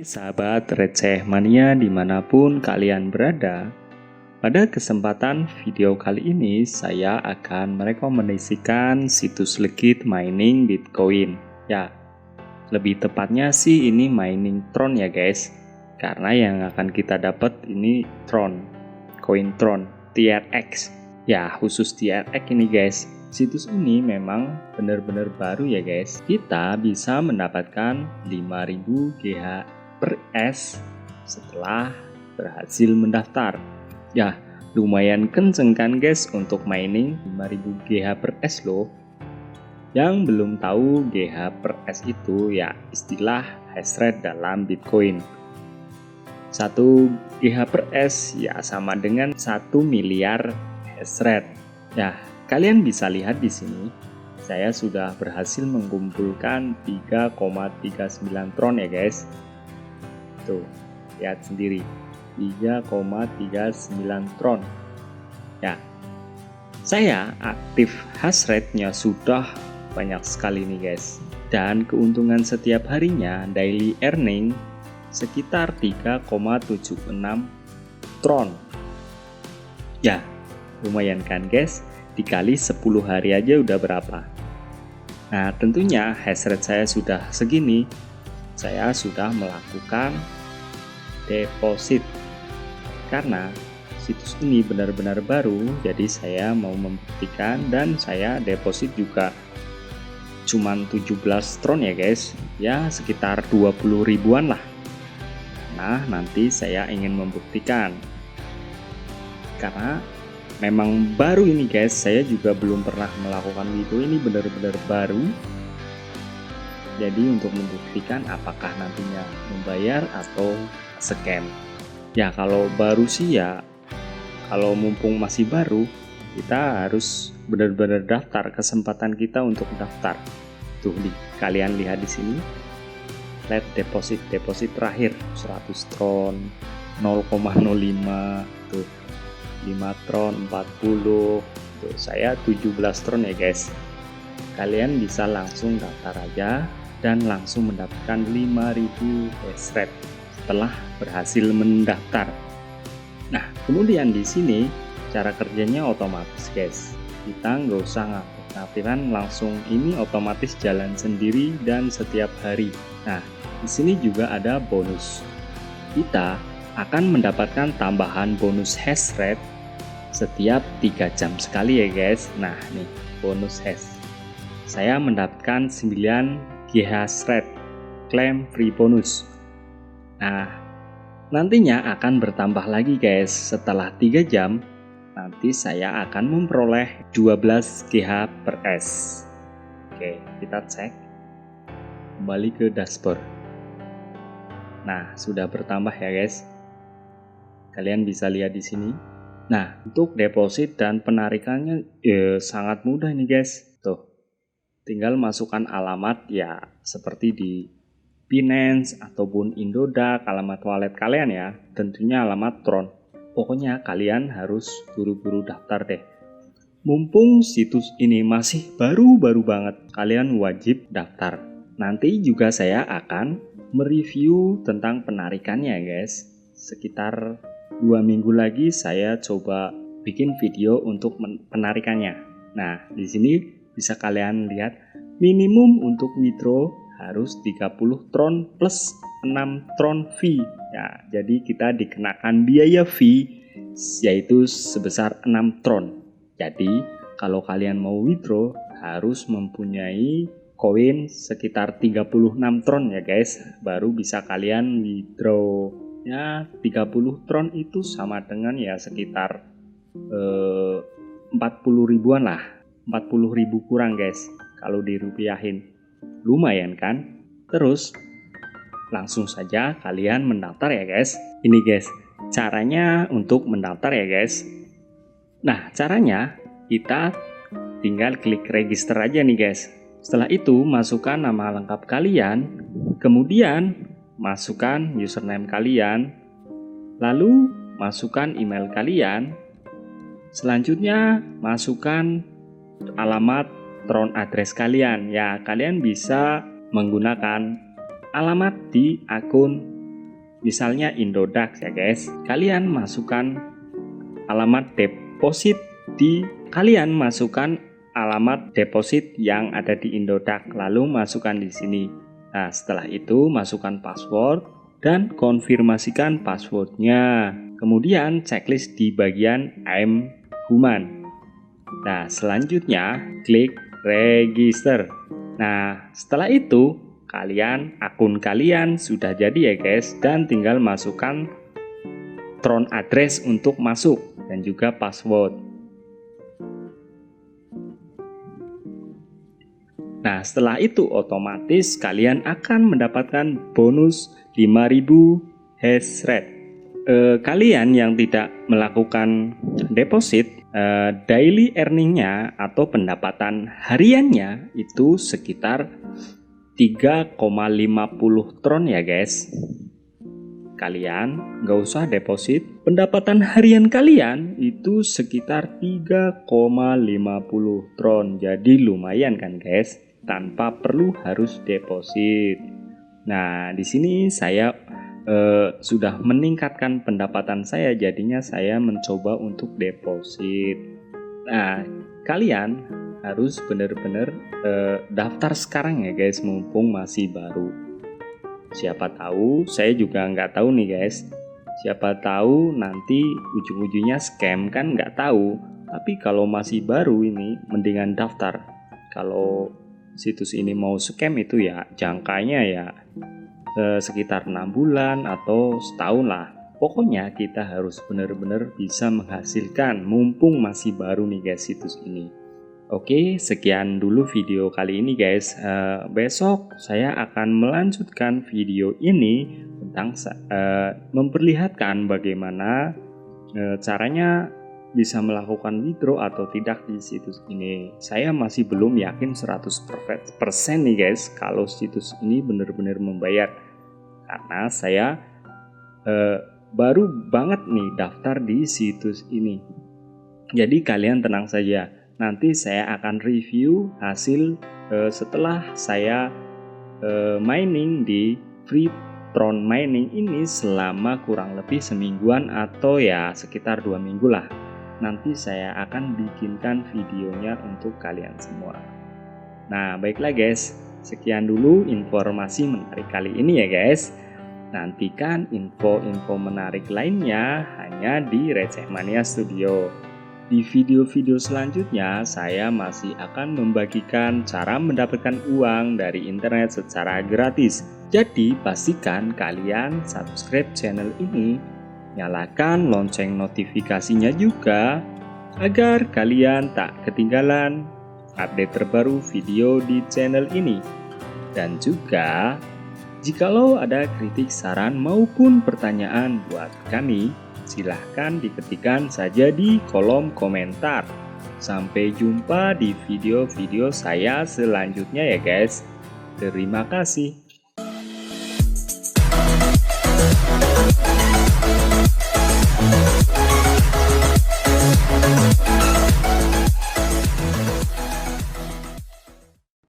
Hai sahabat receh mania dimanapun kalian berada. Pada kesempatan video kali ini saya akan merekomendasikan situs legit mining Bitcoin. Ya, lebih tepatnya sih ini mining Tron ya guys. Karena yang akan kita dapat ini Tron, koin Tron, TRX. Ya, khusus TRX ini guys. Situs ini memang benar-benar baru ya guys. Kita bisa mendapatkan 5000 GH per S setelah berhasil mendaftar. Ya, lumayan kenceng kan guys untuk mining 5000 GH per S loh. Yang belum tahu GH per S itu ya istilah hash rate dalam Bitcoin. 1 GH per S ya sama dengan 1 miliar hash rate. Ya, kalian bisa lihat di sini, saya sudah berhasil mengumpulkan 3,39 Tron ya guys. Tuh, lihat sendiri, 3,39 Tron. Ya, saya aktif hash rate-nya sudah banyak sekali nih guys. Dan keuntungan setiap harinya daily earning sekitar 3,76 Tron. Ya, lumayan kan guys? Dikali 10 hari aja udah berapa. Nah, tentunya hash rate saya sudah segini. Saya sudah melakukan deposit. Karena situs ini benar-benar baru, jadi saya mau membuktikan dan saya deposit juga cuman 17 Tron ya guys. Ya, sekitar 20 ribuan lah. Nah, nanti saya ingin membuktikan. Karena memang baru ini guys, saya juga belum pernah melakukan itu, ini benar-benar baru. Jadi untuk membuktikan apakah nantinya membayar atau scam. Ya kalau baru sih ya, kalau mumpung masih baru, kita harus benar-benar daftar, kesempatan kita untuk daftar. Tuh kalian lihat di sini. Let deposit terakhir 100 Tron, 0,05 tuh. 5 Tron, 40 tuh, saya 17 Tron ya guys. Kalian bisa langsung daftar aja dan langsung mendapatkan 5000 hash rate setelah berhasil mendaftar. Nah, kemudian di sini cara kerjanya otomatis guys. Kita nggak usah ngaktifkan, langsung ini otomatis jalan sendiri dan setiap hari. Nah, di sini juga ada bonus. Kita akan mendapatkan tambahan bonus hash rate setiap 3 jam sekali ya guys. Nah nih bonus hash, saya mendapatkan 9 GH hash rate klaim free bonus. Nah nantinya akan bertambah lagi guys. Setelah 3 jam nanti saya akan memperoleh 12 GH per S. Oke, kita cek kembali ke dashboard. Nah sudah bertambah ya guys. Kalian bisa lihat di sini. Nah, untuk deposit dan penarikannya sangat mudah nih guys. Tuh, tinggal masukkan alamat ya seperti di Binance ataupun Indodax, alamat wallet kalian ya. Tentunya alamat Tron. Pokoknya kalian harus buru-buru daftar deh. Mumpung situs ini masih baru-baru banget, kalian wajib daftar. Nanti juga saya akan mereview tentang penarikannya guys. Sekitar 2 minggu lagi saya coba bikin video untuk penarikannya. Nah, di sini bisa kalian lihat minimum untuk withdraw harus 30 Tron plus 6 Tron fee. Ya, jadi kita dikenakan biaya fee yaitu sebesar 6 Tron. Jadi, kalau kalian mau withdraw harus mempunyai koin sekitar 36 Tron ya guys, baru bisa kalian withdraw. Ya 30 Tron itu sama dengan ya sekitar 40 ribuan lah, 40 ribu kurang guys kalau dirupiahin. Lumayan kan? Terus langsung saja kalian mendaftar ya guys. Ini guys caranya untuk mendaftar ya guys. Nah caranya kita tinggal klik register aja nih guys. Setelah itu masukkan nama lengkap kalian, kemudian masukkan username kalian, lalu masukkan email kalian, selanjutnya masukkan alamat Tron address kalian. Ya, kalian bisa menggunakan alamat di akun misalnya Indodax ya guys. Kalian masukkan alamat deposit yang ada di Indodax, lalu masukkan di sini. Nah, setelah itu masukkan password dan konfirmasikan passwordnya. Kemudian checklist di bagian I'm human. Nah, selanjutnya klik register. Nah, setelah itu akun kalian sudah jadi ya guys, dan tinggal masukkan Tron address untuk masuk dan juga password. Nah, setelah itu otomatis kalian akan mendapatkan bonus 5.000 hash rate. Kalian yang tidak melakukan deposit, daily earningnya atau pendapatan hariannya itu sekitar 3,50 Tron ya guys. Kalian nggak usah deposit, pendapatan harian kalian itu sekitar 3,50 Tron. Jadi lumayan kan guys, tanpa perlu harus deposit. Nah, di sini saya sudah meningkatkan pendapatan saya, jadinya saya mencoba untuk deposit. Nah, kalian harus benar-benar daftar sekarang ya guys, mumpung masih baru. Siapa tahu, saya juga nggak tahu nih guys, siapa tahu nanti ujung-ujungnya scam, kan nggak tahu. Tapi kalau masih baru ini mendingan daftar. Kalau situs ini mau scam itu ya jangkanya ya sekitar 6 bulan atau setahun lah. Pokoknya kita harus benar-benar bisa menghasilkan mumpung masih baru nih guys situs ini. Oke, sekian dulu video kali ini guys. Besok saya akan melanjutkan video ini tentang memperlihatkan bagaimana caranya bisa melakukan withdraw atau tidak di situs ini. Saya masih belum yakin 100% nih guys kalau situs ini benar-benar membayar, karena saya baru banget nih daftar di situs ini. Jadi kalian tenang saja, nanti saya akan review hasil setelah saya mining di free Tron mining ini selama kurang lebih semingguan atau ya sekitar 2 minggu lah. Nanti saya akan bikinkan videonya untuk kalian semua. Nah, baiklah guys, sekian dulu informasi menarik kali ini ya guys. Nantikan info-info menarik lainnya hanya di Receh Mania Studio. Di video-video selanjutnya, saya masih akan membagikan cara mendapatkan uang dari internet secara gratis. Jadi, pastikan kalian subscribe channel ini, nyalakan lonceng notifikasinya juga, agar kalian tak ketinggalan update terbaru video di channel ini. Dan juga, jikalau ada kritik, saran, maupun pertanyaan buat kami, silahkan diketikkan saja di kolom komentar. Sampai jumpa di video-video saya selanjutnya ya guys. Terima kasih.